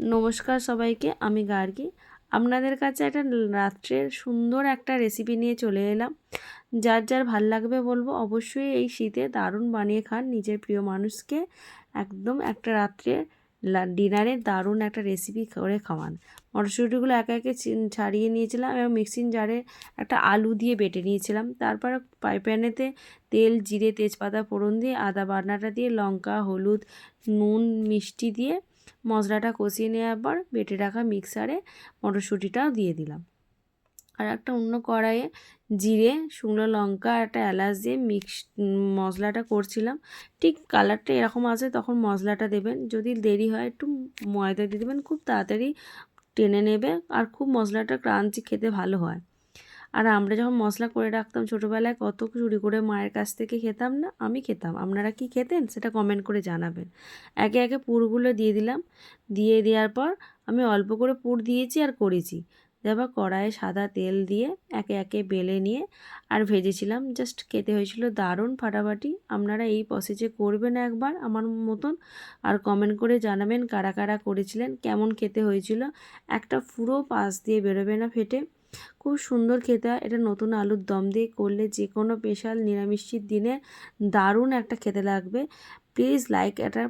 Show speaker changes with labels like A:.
A: নমস্কার সবাইকে, আমি গার্গী। আপনাদের কাছে একটা রাত্রের সুন্দর একটা রেসিপি নিয়ে চলে এলাম। যার যার ভাল লাগবে বলবো, অবশ্যই এই শীতে দারুণ বানিয়ে খান নিজের প্রিয় মানুষকে। একদম একটা রাত্রে ডিনারে দারুণ একটা রেসিপি করে খাওয়ান। মটরশুঁটিগুলো একে একে ছাড়িয়ে নিয়েছিলাম এবং মিক্সিং জারে একটা আলু দিয়ে বেটে নিয়েছিলাম। তারপর প্যানেতে তেল, জিরে, তেজপাতা ফোড়ন দিয়ে আদা বাটনাটা দিয়ে লঙ্কা, হলুদ, নুন, মিষ্টি দিয়ে মশলাটা কষিয়ে নেওয়ার পর বেটে রাখা মিক্সারে মটরশুঁটিটাও দিয়ে দিলাম। আর একটা অন্য কড়াইয়ে জিরে, শুকনো লঙ্কা আর একটা এলাচ দিয়ে মশলাটা করছিলাম। ঠিক কালারটা এরকম আসে তখন মশলাটা দেবেন। যদি দেরি হয় একটু ময়দা দিয়ে দেবেন, খুব তাড়াতাড়ি টেনে নেবে আর খুব মশলাটা ক্রাঞ্চি, খেতে ভালো হয়। আর আমরা যখন মশলা করে রাখতাম ছোটোবেলায়, কত চুরি করে মায়ের কাছ থেকে খেতাম না? আমি খেতাম। আপনারা কি খেতেন সেটা কমেন্ট করে জানাবেন। একে একে পুরগুলো দিয়ে দিলাম। দিয়ে দেওয়ার পর আমি অল্প করে পুর দিয়েছি আর করেছি। তারপর কড়াইয়ে সাদা তেল দিয়ে একে একে বেলে নিয়ে আর ভেজেছিলাম। জাস্ট খেতে হয়েছিল দারুণ ফাটাফাটি। আপনারা এই প্রসেসে করবেন একবার আমার মতন, আর কমেন্ট করে জানাবেন কারা কারা করেছিলেন, কেমন খেতে হয়েছিল। একটা পুরো পাশ দিয়ে বেরোবে না ফেটে। খুব সুন্দর খেতে হয়। এটা নতুন আলুর দম দিয়ে করলে যে কোনো স্পেশাল নিরামিষের দিনে দারুণ একটা খেতে লাগবে। প্লিজ লাইক এটা